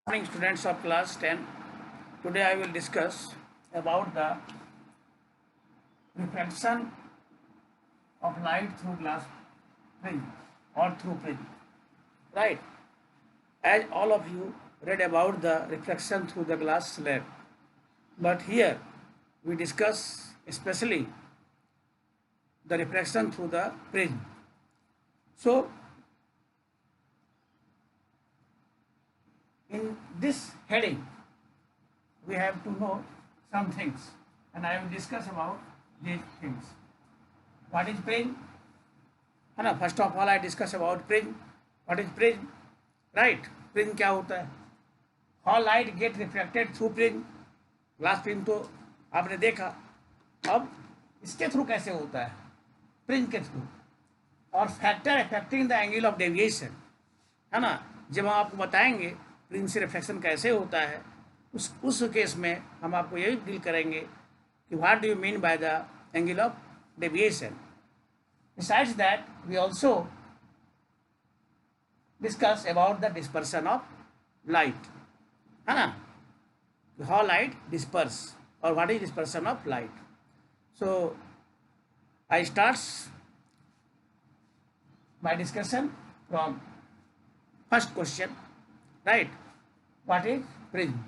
Morning, students of class 10. Today I will discuss about the refraction of light through glass prism or through prism. Right? As all of you read about the refraction through the glass slab, but here we discuss especially the refraction through the prism. So in this heading, we have to know some things, and I will discuss about these things. What is prism? First of all, I discuss about prism. What is prism? Right? Prism क्या होता है? How light get refracted through prism? Glass prism तो आपने देखा. अब इसके through कैसे होता है? प्रिज्म के थ्रू. और factor affecting the angle of deviation, है ना? जब हम आपको बताएंगे प्रिज्म से रिफ्लेक्शन कैसे होता है, उस केस में हम आपको यही डील करेंगे कि what do you mean by the angle of deviation. Besides that we also discuss about the dispersion of light, है ना? हाउ लाइट डिस्पर्स और what is dispersion of light. So I starts my discussion from first question, right? What is prism?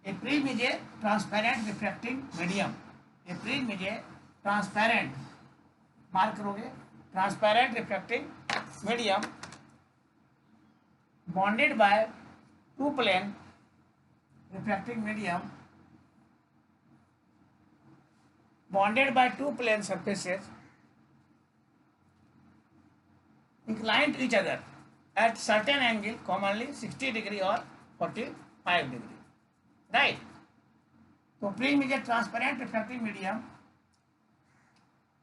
A prism is a transparent refracting medium. A prism is a transparent, mark करोगे, transparent refracting medium bonded by two plane refracting medium bonded by two plane surfaces inclined to each other at certain angle, commonly 60 degree or 45 degree, right? So prism is a transparent refracting medium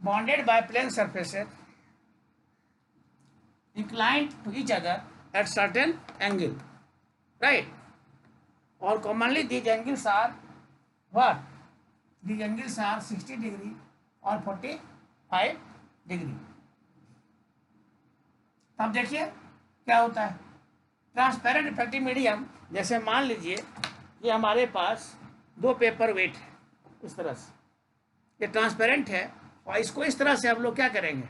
bonded by plane surfaces inclined to each other at certain angle, right? Or commonly these angles are what? These angles are 60 degree or 45 degree. अब देखिए क्या होता है. Transparent refractive medium, जैसे मान लीजिए ये हमारे पास दो पेपर वेट है, इस तरह से ये ट्रांसपेरेंट है और इसको इस तरह से हम लोग क्या करेंगे,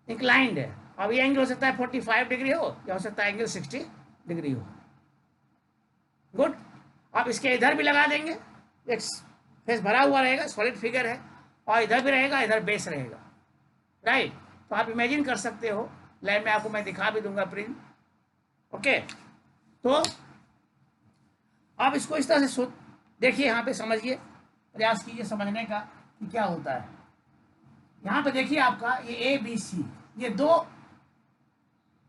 इंक्लाइंड है. अब ये एंगल हो सकता है 45 डिग्री हो या हो सकता है एंगल 60 डिग्री हो. गुड. अब इसके इधर भी लगा देंगे, एक फेस भरा हुआ रहेगा, सॉलिड फिगर है, और इधर भी रहेगा, इधर बेस रहेगा, राइट? तो आप इमेजिन कर सकते हो, लाइन में आपको मैं दिखा भी दूंगा प्रिज्म. ओके, तो आप इसको इस तरह से देखिए, यहाँ पे समझिए, प्रयास कीजिए समझने का कि क्या होता है. यहाँ पे देखिए आपका ये ए बी सी, ये दो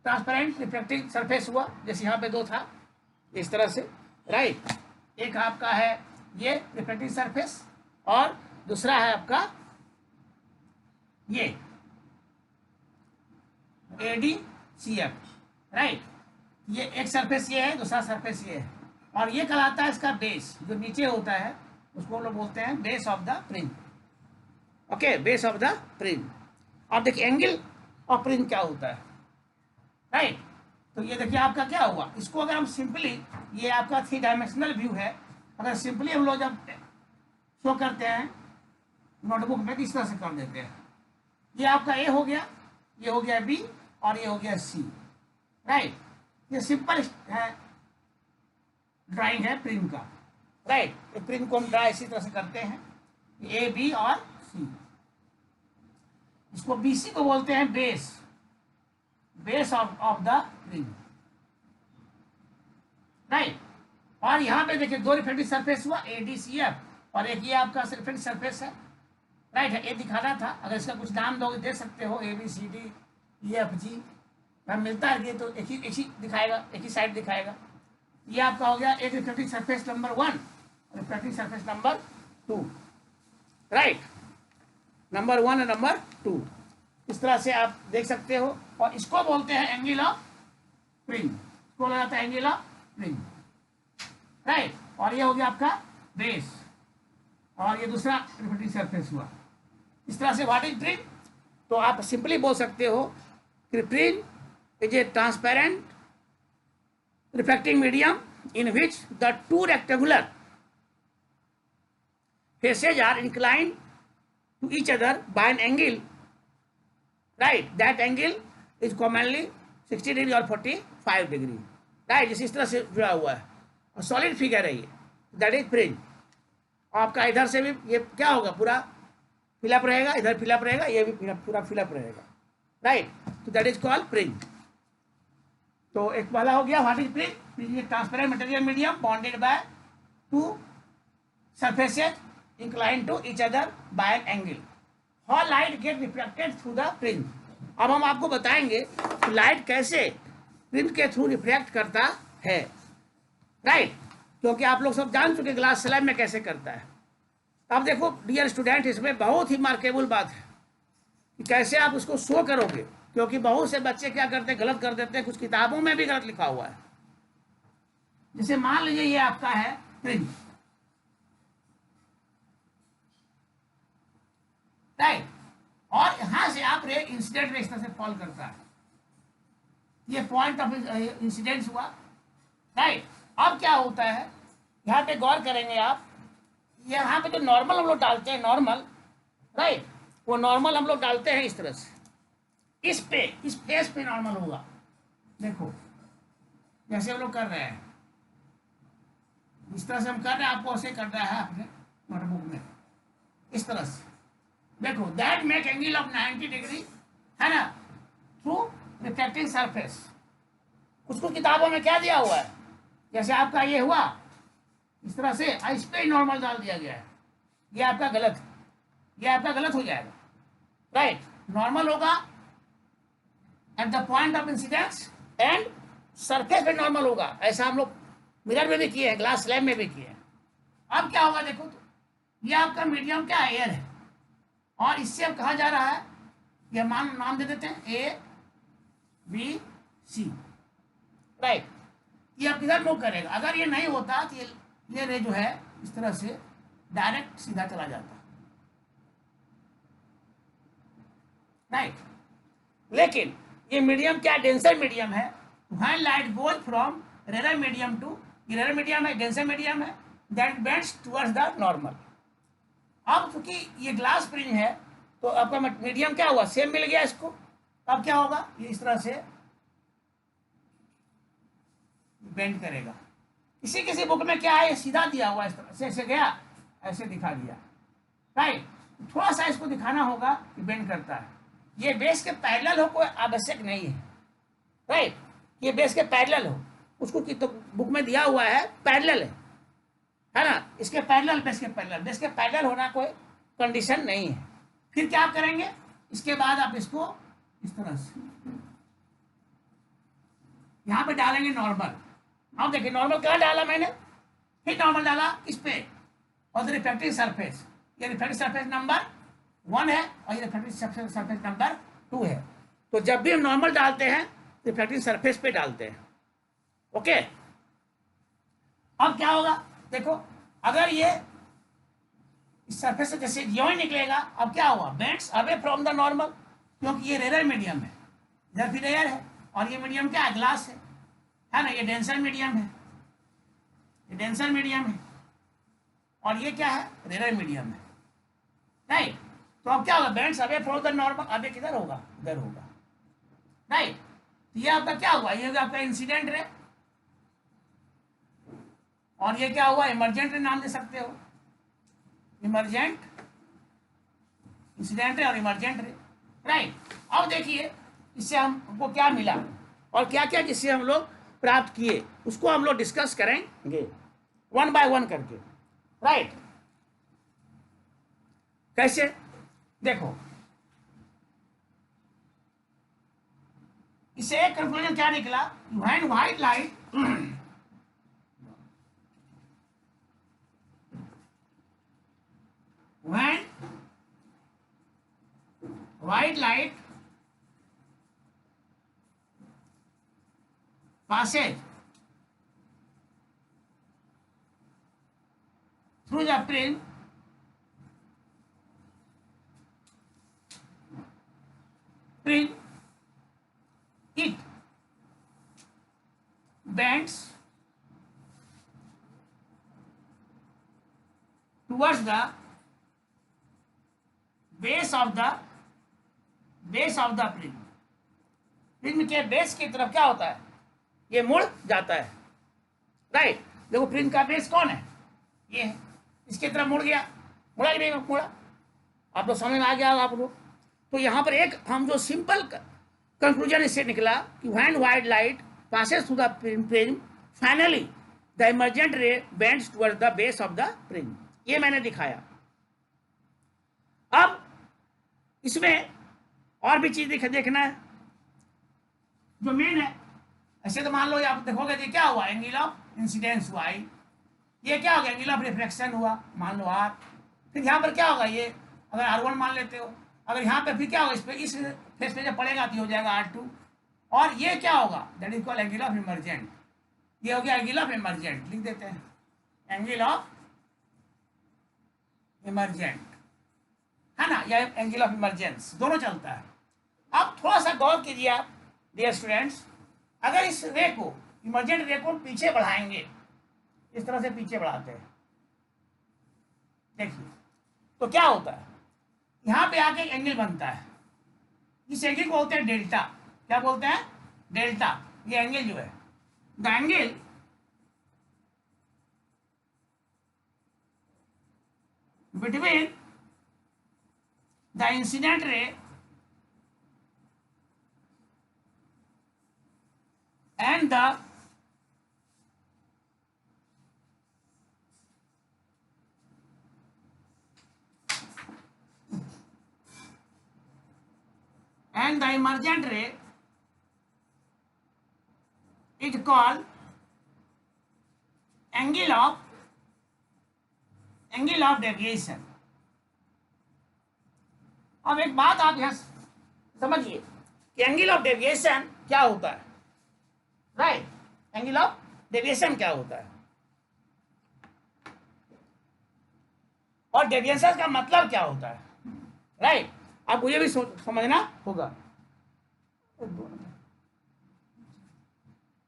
ट्रांसपेरेंट रिफ्लेक्टिंग सरफेस हुआ, जैसे यहाँ पे दो था इस तरह से, राइट? एक आपका है ये रिफ्लेक्टिंग सरफेस और दूसरा है आपका ये ADCF, राइट? ये एक सरफेस ये है, दूसरा सरफेस ये है, और ये कहलाता है इसका बेस. जो नीचे होता है उसको हम लोग बोलते हैं base of the prism. Okay, base of the prism. अब देखिए एंगल ऑफ प्रिज्म क्या होता है, राइट? तो ये देखिए आपका क्या हुआ, इसको अगर हम सिंपली, ये आपका 3 डायमेंशनल व्यू है, अगर सिंपली हम लोग जब शो करते हैं नोटबुक में, इस तरह से कर देते हैं. ये आपका ए हो गया, ये हो गया बी, और ये हो गया सी, राइट? ये सिंपल है, ड्राइंग है प्रिज्म का, राइट? तो प्रिज्म को हम ड्रा इसी तरह से करते हैं, ए बी और सी. इसको बीसी को बोलते हैं base, base of the prism, right? और यहाँ पे देखिए दो रिफ्लेक्टिव सरफेस हुआ, ADCF, और एक ये आपका रिफ्लेक्टिव सरफेस है, राइट? ये दिखाना था, अगर इसका कुछ नाम दोगे दे सकते हो, ABCD EFG, मिलता है ये तो एक ही दिखाएगा, एक ही साइड दिखाएगा. ये आपका हो गया एक reflective surface number 1, reflective surface number 2, right? Number 1 और नंबर 2, इस तरह से आप देख सकते हो. और इसको बोलते हैं एंगल ऑफ प्रिज्म, इसको बोला जाता है एंगल ऑफ प्रिज्म, राइट? और ये हो गया आपका बेस, और ये दूसरा रिफ्लेक्टिव सरफेस हुआ. इस तरह से व्हाट इज प्रिज्म, तो आप सिंपली बोल सकते हो कि prism is a transparent refracting medium in which the two rectangular faces are inclined to each other by an angle, right? That angle is commonly 60 degree और 45 डिग्री, राइट? जिस इस तरह से जुड़ा हुआ है और सॉलिड फिगर है ये, दैट इज फ्रिंज। आपका इधर से भी ये क्या होगा, पूरा फिलअप रहेगा, इधर फिलअप रहेगा, ये भी पूरा फिलअप रहेगा, राइट? तो दैट इज कॉल्ड फ्रिंज। तो एक वाला हो गया, what is fringe? Fringe is transparent material medium bonded by two surfaces inclined to each other by an angle. How light get refracted through the fringe? अब हम आपको बताएंगे कि लाइट कैसे फ्रिंज के थ्रू रिफ्रैक्ट करता है, राइट? क्योंकि आप लोग सब जान चुके ग्लास स्लैब में कैसे करता है। अब देखो डियर स्टूडेंट, इसमें बहुत ही मार्केबल बात है कि कैसे आप उसको शो करोगे, क्योंकि बहुत से बच्चे क्या करते हैं, गलत कर देते हैं, कुछ किताबों में भी गलत लिखा हुआ है। जैसे मान लीजिए ये आपका है फ्रिंज, राइट? और यहां से आप रे इंसिडेंट रे इस तरह से फॉल करता है, ये पॉइंट ऑफ इंसिडेंस हुआ, राइट? अब क्या होता है, यहाँ पे गौर करेंगे आप, यहाँ पे जो नॉर्मल हम लोग डालते हैं, नॉर्मल, राइट? वो नॉर्मल हम लोग डालते हैं इस तरह से, इस फेस पे नॉर्मल होगा। देखो जैसे हम लोग कर रहे हैं, इस तरह से हम कर रहे हैं, आपको ऐसे करना है अपने नोटबुक में इस तरह से। देखो that make angle of 90 degree, है ना, थ्रू रिफ्लेक्टिंग सरफेस। उसको किताबों में क्या दिया हुआ है, जैसे आपका ये हुआ इस तरह से, इस पे नॉर्मल डाल दिया गया है, ये आपका गलत है, ये आपका गलत हो जाएगा, राइट? नॉर्मल होगा at the point of incidence and surface पे नॉर्मल होगा। ऐसा हम लोग मिरर में भी किए हैं, ग्लास स्लैब में भी किए हैं। अब क्या होगा, देखो तो ये आपका मीडियम क्या है, एयर है, और इससे अब कहा जा रहा है, ये नाम दे देते हैं ए बी सी, राइट? ये अब किधर मूव करेगा, अगर ये नहीं होता तो ये रे जो है इस तरह से डायरेक्ट सीधा चला जाता, राइट? लेकिन ये मीडियम क्या, डेंसर मीडियम है। When light goes from rare medium to, ये रेयर मीडियम है, डेंसर मीडियम है, that bends towards the normal. अब चूंकि ये ग्लास फ्रिंज है तो आपका मीडियम क्या हुआ, सेम मिल गया इसको। अब क्या होगा, ये इस तरह से बेंड करेगा। किसी किसी बुक में क्या है, सीधा दिया हुआ, इस तरह से ऐसे गया, ऐसे दिखा दिया, राइट? थोड़ा सा इसको दिखाना होगा कि बेंड करता है। ये बेस के पैरेलल हो कोई आवश्यक नहीं है, राइट? ये बेस के पैरेलल हो, उसको तो बुक में दिया हुआ है पैरेलल है ना, इसके पैरेलल, बेस के पैरेलल, बेस के पैरेलल होना कोई कंडीशन नहीं है। फिर क्या आप करेंगे, इसके बाद आप इसको इस तरह से यहां पे डालेंगे नॉर्मल। अब देखिए नॉर्मल कहाँ डाला मैंने, फिर नॉर्मल डाला इस पे, और रिफ्लेक्टिंग सरफेस, ये रिफ्लेक्टिंग सरफेस नंबर 1 है और ये रिफ्लेक्टिंग सरफेस नंबर 2 है। तो जब भी हम नॉर्मल डालते हैं रिफ्लेक्टिंग सरफेस पे डालते हैं, ओके? अब क्या होगा, देखो अगर ये इस सरफेस से जैसे यो ही निकलेगा, अब क्या हुआ, bends away from the normal, क्योंकि ये रेयर मीडियम है, इधर भी रेयर है, और ये मीडियम क्या है, ग्लास है ना, ये डेंसर मीडियम है, ये डेंसर मीडियम है, और ये क्या है, रेयर मीडियम है, राइट? तो अब क्या होगा, bends away from the normal, अब ये किधर होगा, इधर होगा, राइट? तो ये आपका क्या हुआ, ये आपका इंसिडेंट रे, और ये क्या हुआ, इमरजेंट रे नाम दे सकते हो, इमरजेंट, इंसिडेंट रे और इमरजेंट रे, राइट? अब देखिए इससे हमको क्या मिला और क्या क्या जिससे हम लोग प्राप्त किए, उसको हम लोग डिस्कस करेंगे 1 बाय 1 करके, राइट? कैसे, देखो इससे एक कंक्लूजन क्या निकला, when white light when white light passes through the prism, it bends towards the base of the prism. Prism के बेस की तरफ क्या होता है, ये मुड़ जाता है, राइट। देखो प्रिज्म का बेस कौन है, ये है, इसकी तरफ मुड़ गया, मुड़ा कि नहीं मुड़ा, आप लोग समझ में आ गया आप लोग। तो यहाँ पर एक हम जो सिंपल कंक्लूजन इससे निकला कि when white light passes through the prism, finally the emergent ray bends towards the base of the prism. ये मैंने दिखाया। अब इसमें और भी चीज देखना है जो मेन है। ऐसे तो मान लो आप देखोगे कि क्या हुआ, एंगल ऑफ इंसिडेंस हुआ, ये क्या हो गया, एंगल ऑफ रिफ्लेक्शन हुआ, मान लो आर। फिर यहाँ पर क्या होगा, ये अगर R1 मान लेते हो, अगर यहाँ पर फिर क्या होगा, इस पे इस फेस पे जब पड़ेगा तो हो जाएगा R2, और ये क्या होगा, that is called angle of emergent. ये हो गया एंगल ऑफ इमर्जेंट, लिख देते हैं एंगल ऑफ इमर्जेंट, है ना, या एंगल ऑफ इमर्जेंस, दोनों चलता है। अब थोड़ा सा गौर कीजिए आप डियर स्टूडेंट्स, अगर इस रे को, इमर्जेंट रे को पीछे बढ़ाएंगे, इस तरह से पीछे बढ़ाते हैं, देखिए तो क्या होता है, यहाँ पे आके एक एंगल बनता है, इस एंगल को बोलते हैं डेल्टा। क्या बोलते हैं, डेल्टा। ये एंगल जो है, the angle between the incident रे and the emergent ray is called angle of deviation. अब एक बात आप यहां समझिए कि एंगल ऑफ डेविएशन क्या होता है, राइट, एंगल ऑफ डेविएशन क्या होता है, और डेविएशन का मतलब क्या होता है, राइट। आपको ये भी समझना होगा।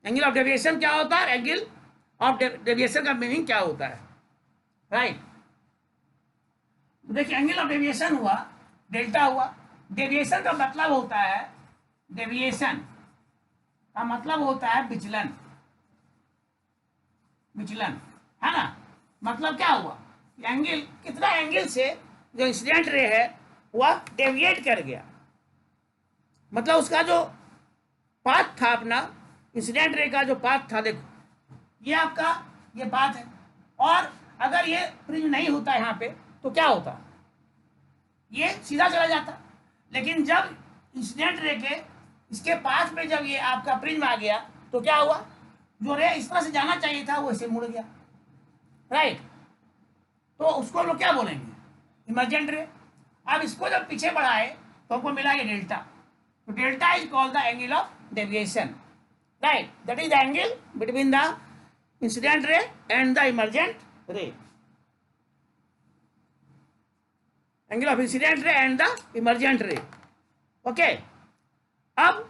एंगल ऑफ डेविएशन क्या होता है, एंगल ऑफ डेविएशन का मीनिंग क्या होता है, राइट। देखिए एंगल ऑफ डेविएशन हुआ, डेल्टा हुआ। डेविएशन का मतलब होता है, डेविएशन का मतलब होता है विचलन, विचलन, है ना। मतलब क्या हुआ, एंगल, कितना एंगल से जो इंसिडेंट रे है वह डेविएट कर गया, मतलब उसका जो पाथ था, अपना इंसिडेंट रे का जो पाथ था, देखो ये आपका ये पाथ है, और अगर ये प्रिज्म नहीं होता यहाँ पे तो क्या होता, ये सीधा चला जाता। लेकिन जब इंसिडेंट रे के इसके पाथ में जब ये आपका प्रिज्म आ गया तो क्या हुआ, जो रे इस तरह से जाना चाहिए था वो ऐसे मुड़ गया, राइट। तो उसको हम लोग क्या बोलेंगे, इमर्जेंट रे। अब इसको जब पीछे बढ़ाए तो हमको मिला ये डेल्टा, तो delta is called the angle of deviation, right. That is the angle between the incident ray and the emergent रे, angle of incident ray and the emergent रे, ओके। अब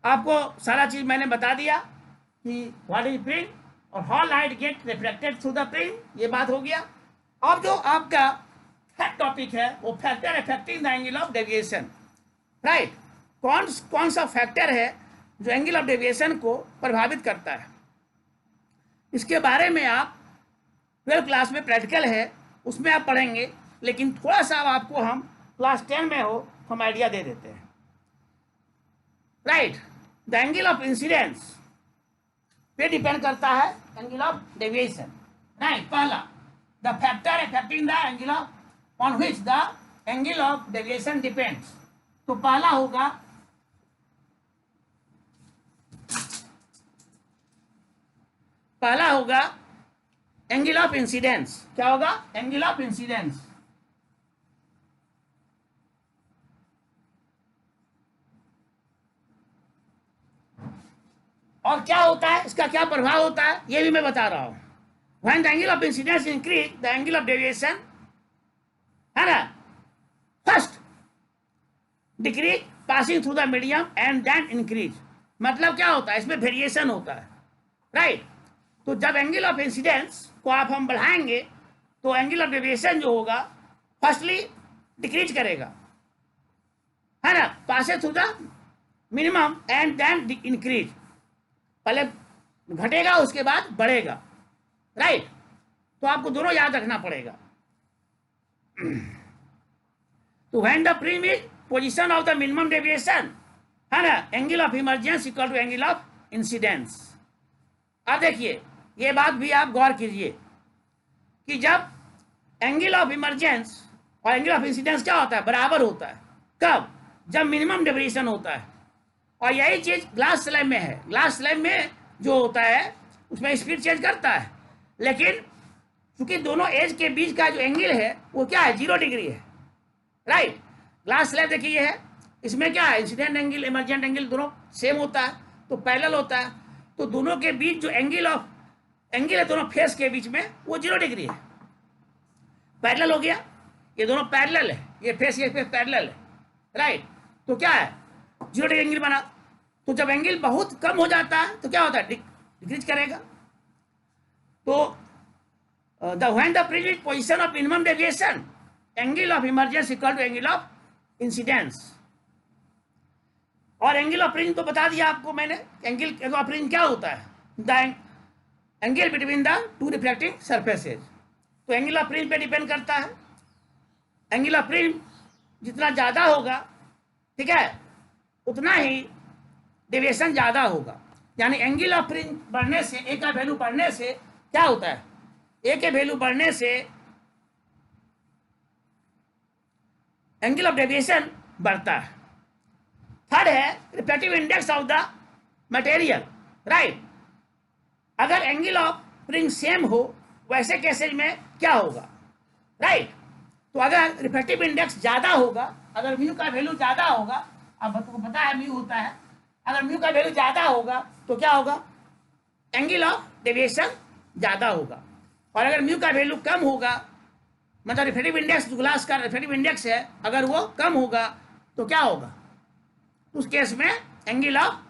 आपको सारा चीज मैंने बता दिया कि व्हाट इज प्रिज्म और how light get reflected through the prism, ये बात हो गया। अब जो आपका थर्ड टॉपिक है वो factor affecting the angle of deviation, right. कौन सा फैक्टर है जो एंगल ऑफ डेविएशन को प्रभावित करता है, इसके बारे में आप 12th क्लास में प्रैक्टिकल है उसमें आप पढ़ेंगे, लेकिन थोड़ा सा आपको हम क्लास 10 में हो तो हम आइडिया दे देते हैं, right. The angle of incidence पे डिपेंड करता है एंगल ऑफ डेविएशन, राइट। पहला, the factor affecting the angle of on which the angle of deviation depends, तो पहला होगा एंगल ऑफ इंसिडेंस। क्या होगा, एंगल ऑफ इंसिडेंस। और क्या होता है, इसका क्या प्रभाव होता है, ये भी मैं बता रहा हूं। When the angle of incidence increase, the angle of deviation, है ना, first decrease passing through the medium and then increase। मतलब क्या होता है, इसमें वेरिएशन होता है, राइट। तो जब एंगल ऑफ इंसिडेंस को आप हम बढ़ाएंगे तो एंगल ऑफ डेविएशन जो होगा फर्स्टली डिक्रीज करेगा, है ना, passes through the minimum and then increase, पहले घटेगा उसके बाद बढ़ेगा, राइट। तो आपको दोनों याद रखना पड़ेगा। तो when the prism is position of the minimum deviation, है ना, angle of emergence equal to angle of incidence. अब देखिए ये बात भी आप गौर कीजिए कि जब एंगल ऑफ इमर्जेंस और एंगल ऑफ इंसिडेंस क्या होता है, बराबर होता है। कब? जब मिनिमम डेविएशन होता है। और यही चीज ग्लास स्लैब में है। ग्लास स्लैब में जो होता है उसमें स्पीड चेंज करता है, लेकिन क्योंकि दोनों एज के बीच का जो एंगल है वो क्या है, 0 डिग्री है, राइट। ग्लास स्लैब देखिए ये है, इसमें क्या है, इंसिडेंट एंगल इमर्जेंट एंगल दोनों सेम होता है, तो पैरेलल होता है। तो दोनों के बीच जो एंगल है दोनों फेस के बीच में वो 0 डिग्री है, पैरेलल हो गया। ये दोनों पैरेलल है, ये फेस पैरेलल है, राइट। तो क्या है, 0 डिग्री एंगल बना। तो जब एंगल बहुत कम हो जाता है तो क्या होता है, डिक्रीज करेगा। तो when the previous position of minimum deviation, angle of emergence equal to angle of incidence। और एंगल ऑफ फ्रिंज तो बता दिया आपको मैंने, एंगल ऑफ फ्रिंज क्या होता है, the angle between the two reflecting surfaces. तो एंगल ऑफ फ्रिंज पे डिपेंड करता है। एंगल ऑफ फ्रिंज जितना ज़्यादा होगा, ठीक है, उतना ही डेविएशन ज़्यादा होगा। यानी एंगल ऑफ फ्रिंज बढ़ने से, ए का वैल्यू बढ़ने से क्या होता है, ए के वैल्यू बढ़ने से एंगल ऑफ डेविएशन बढ़ता है। थर्ड है reflective index of the material, right. अगर एंगल ऑफ फ्रिंज सेम हो वैसे केसेज में क्या होगा, राइट। तो अगर रिफ्लेक्टिव इंडेक्स ज्यादा होगा, अगर म्यू का वैल्यू ज्यादा होगा, अब आपको पता है म्यू होता है, अगर म्यू का वैल्यू ज्यादा होगा तो क्या होगा, एंगल ऑफ डेविएशन ज्यादा होगा। और अगर म्यू का वैल्यू कम होगा, मतलब रिफ्लेक्टिव इंडेक्स जो ग्लास का रिफ्लेक्टिव इंडेक्स है अगर वो कम होगा तो क्या होगा, उस केस में एंगल ऑफ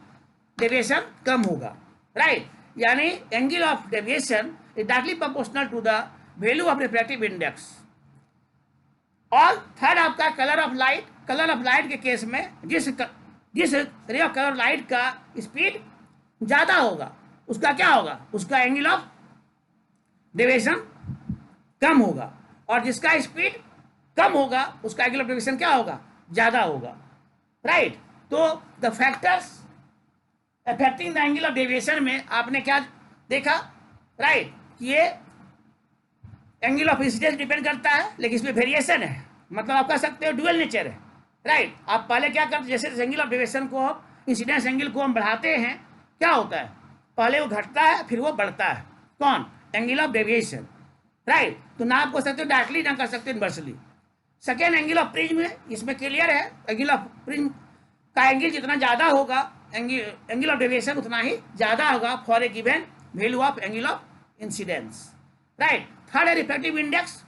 डेविएशन कम होगा, राइट। यानी angle of deviation is directly proportional to the value of reflective index. और थर्ड आपका colour of light. Colour of light के केस में जिस रे ऑफ कलर लाइट का स्पीड ज्यादा होगा उसका क्या होगा, उसका एंगल ऑफ डेविएशन कम होगा, और जिसका स्पीड कम होगा उसका एंगल ऑफ डेविएशन क्या होगा, ज्यादा होगा, राइट। तो the factors affecting the angle of deviation में आपने क्या देखा, राइट, ये एंगल ऑफ इंसिडेंस डिपेंड करता है, लेकिन इसमें वेरिएशन है, मतलब आप कह सकते हो डुअल नेचर है, राइट। आप पहले क्या करते, जैसे एंगल ऑफ डेविएशन को हम इंसिडेंस एंगल को हम बढ़ाते हैं, क्या होता है, पहले वो घटता है फिर वो बढ़ता है, कौन, एंगल ऑफ डेविएशन, राइट। तो ना आप कह सकते हो डायरेक्टली, ना कर सकते inversely. Second angle of prism में इसमें क्लियर है, एंगल ऑफ प्रिज्म का एंगल जितना ज्यादा होगा एंगल ऑफ डेविएशन उतना ही ज्यादा होगा for a given value of angle of incidence, right. Third है रिफ्लेक्टिव इंडेक्स,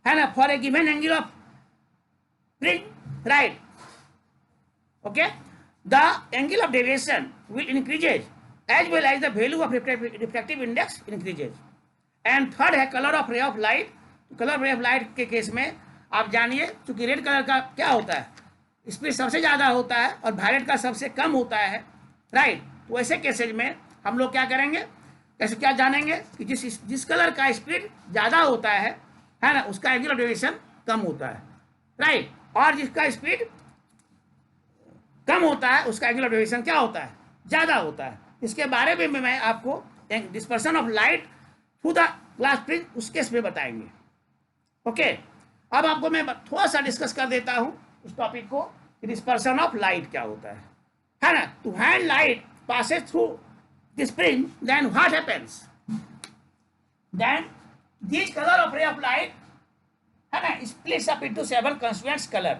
है ना, for a given angle of prism, right, okay. The angle of deviation will increases as well as the value of reflective index increases. And third है colour of ray of light. Colour of ray of light के case में आप जानिए, चूंकि red colour का क्या होता है, स्पीड सबसे ज्यादा होता है और वायलेट का सबसे कम होता है, राइट। तो ऐसे केसेज में हम लोग क्या करेंगे, कैसे क्या जानेंगे कि जिस कलर का स्पीड ज्यादा होता है ना, उसका एंगल ऑफ डेविएशन कम होता है, राइट। और जिसका स्पीड कम होता है उसका एंगल ऑफ डेविएशन क्या होता है, ज्यादा होता है। इसके बारे में मैं आपको dispersion of light through the glass prism उस केस में बताएंगे, ओके। अब आपको मैं थोड़ा सा डिस्कस कर देता हूं इस टॉपिक को, डिस्पर्सन ऑफ लाइट क्या होता है ना। तो when light passes through this prism, then what happens, then this color of ray of light, है ना, splits up into 7 constituent color,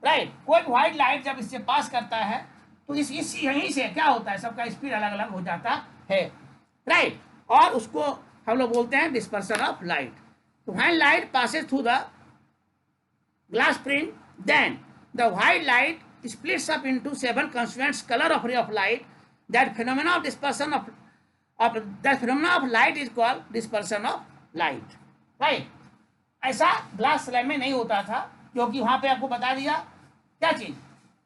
right. कोई व्हाइट लाइट जब इससे पास करता है तो इस यहीं से क्या होता है, सबका स्पीड अलग अलग हो जाता है, राइट। और उसको हम लोग बोलते हैं डिस्पर्सन ऑफ लाइट। तो when light passes through the glass prism, then the white light splits up into 7 constituent color of ray of light. That phenomena of dispersion of of the phenomena of light is called dispersion of light, right? ऐसा glass slab में नहीं होता था, क्योंकि वहां पे आपको बता दिया क्या चीज,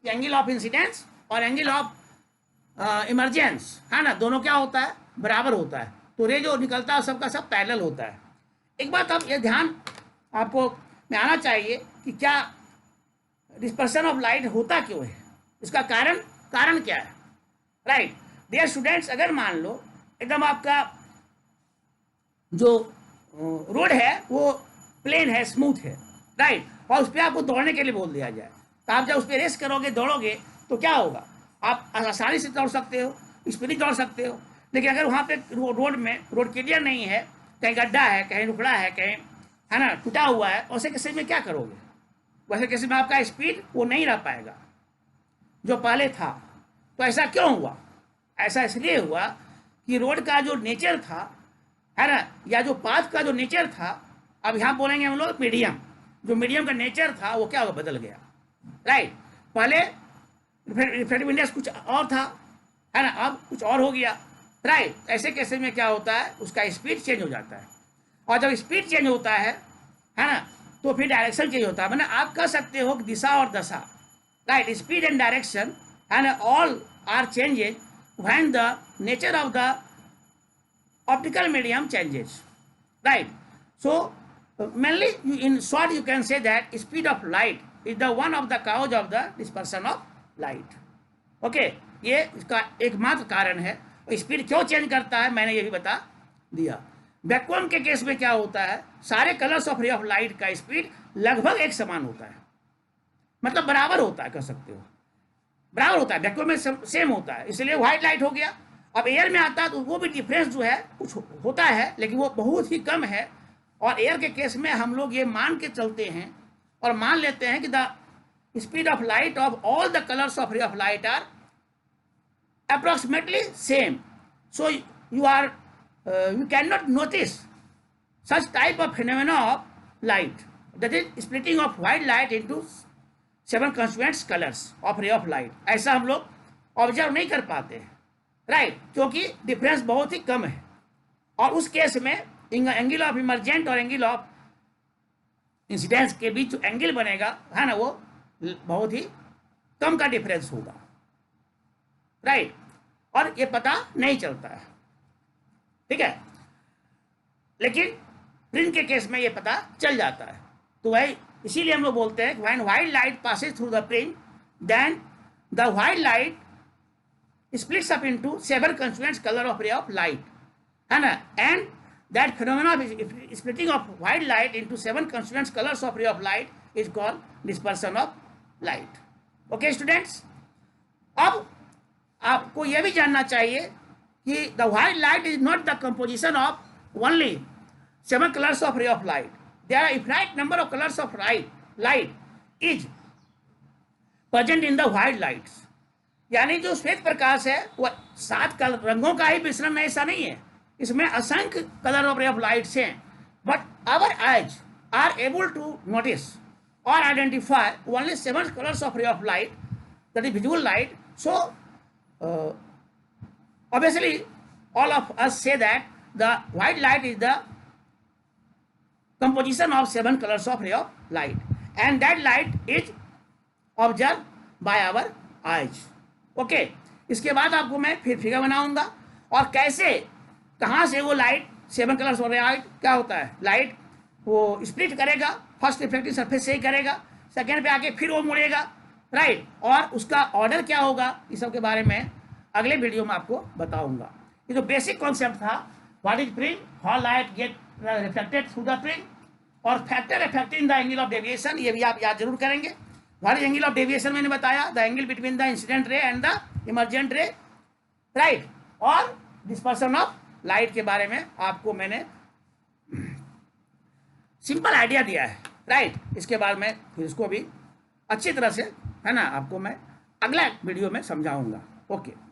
एंगल ऑफ इंसिडेंस और एंगल ऑफ इमरजेंस है ना, दोनों क्या होता है, बराबर होता है। तो रे जो निकलता है सबका सब पैरेलल होता है। एक बात अब ये ध्यान आपको में आना चाहिए कि क्या डिस्पर्शन ऑफ लाइट होता क्यों है, इसका कारण क्या है, राइट डियर स्टूडेंट्स। अगर मान लो एकदम आपका जो रोड है वो प्लेन है, स्मूथ है, राइट, और उस पर आपको दौड़ने के लिए बोल दिया जाए, तो आप जब उस पर रेस करोगे, दौड़ोगे, तो क्या होगा, आप आसानी से दौड़ सकते हो, स्पीड दौड़ सकते हो। लेकिन अगर वहाँ पे रोड क्लियर नहीं है, कहीं गड्ढा है, कहीं रुकड़ा है, कहीं है ना टूटा हुआ है, वैसे केस में क्या करोगे, वैसे केस में आपका स्पीड वो नहीं रह पाएगा जो पहले था। तो ऐसा क्यों हुआ, ऐसा इसलिए हुआ कि रोड का जो नेचर था है ना, या जो पाथ का जो नेचर था, अब यहाँ बोलेंगे हम लोग मीडियम, जो मीडियम का नेचर था वो क्या बदल गया, राइट। पहले रिफ्रैक्टिव इंडेक्स कुछ और था है ना, अब कुछ और हो गया, राइट। ऐसे केस में क्या होता है, उसका स्पीड चेंज हो जाता है, और जब स्पीड चेंज होता है ना, तो फिर डायरेक्शन चेंज होता है। मतलब आप कह सकते हो कि दिशा और दशा, right, speed and direction and all are changes when the nature of the optical medium changes, right? So mainly in short you can say that speed of light is the one of the cause of the dispersion of light, okay? ये इसका एकमात्र कारण है। Speed क्यों change करता है मैंने ये भी बता दिया। वैक्यूम के केस में क्या होता है, सारे colours of ray of light का स्पीड लगभग एक समान होता है, मतलब बराबर होता है, कह सकते हो बराबर होता है, वैक्यूम में सेम होता है, इसलिए व्हाइट लाइट हो गया। अब एयर में आता है तो वो भी डिफरेंस जो है कुछ होता है, लेकिन वो बहुत ही कम है। और एयर के केस में हम लोग ये मान के चलते हैं और मान लेते हैं कि the speed of light of all the colours of ray of light are approximately same. So you cannot notice such type of phenomena of light, that is splitting of white light into 7 constituent colors of ray of light। ऐसा हम लोग observe नहीं कर पाते हैं, right, क्योंकि difference बहुत ही कम है। और उस केस में एंगल ऑफ इमरजेंट और एंगल ऑफ इंसिडेंस के बीच जो एंगल बनेगा है ना, वो बहुत ही कम का डिफरेंस होगा, राइट, और ये पता नहीं चलता है, ठीक है। लेकिन प्रिंट के केस में ये पता चल जाता है। तो वही इसीलिए हम लोग बोलते हैं when white light passes through the prism then the white light splits up into 7 constituent color of ray of light, है ना, and that phenomena of splitting of white light into 7 constituent colors of ray of light is called dispersion of light, okay students। अब आपको यह भी जानना चाहिए कि the white light is not the composition of only 7 colors of ray of light, there are infinite number of colors of light is present in the white lights। यानी जो श्वेत प्रकाश है वह 7 रंगों का ही मिश्रण ऐसा नहीं है, इसमें असंख्य colour of ray of lights हैं, but our eyes are able to notice और identify only 7 colours of ray of light, that is visual light. So obviously all of us से that the white light is the composition of 7 colors of ray of light, and that light is observed by our eyes, okay. इसके बाद आपको मैं फिर figure बनाऊंगा और कैसे कहाँ से वो लाइट 7 कलर्स और लाइट क्या होता है, लाइट वो स्प्लिट करेगा, फर्स्ट रिफ्लेक्टिव सरफेस से ही करेगा, सेकेंड पे आके फिर वो मुड़ेगा, राइट, और उसका ऑर्डर क्या होगा, इस सब के बारे में अगले वीडियो में आपको बताऊंगा। ये जो बेसिक कॉन्सेप्ट था, what is print, how light get reflected through the print, और factor affecting the angle of deviation, ये भी आप याद जरूर करेंगे। What is angle of deviation मैंने बताया, the angle between the incident ray and the emergent ray, right, और डिस्पर्शन ऑफ लाइट के बारे में आपको मैंने सिंपल आइडिया दिया है, राइट। इसके बाद में फिर इसको भी अच्छी तरह से है ना आपको मैं अगला वीडियो में समझाऊंगा, ओके।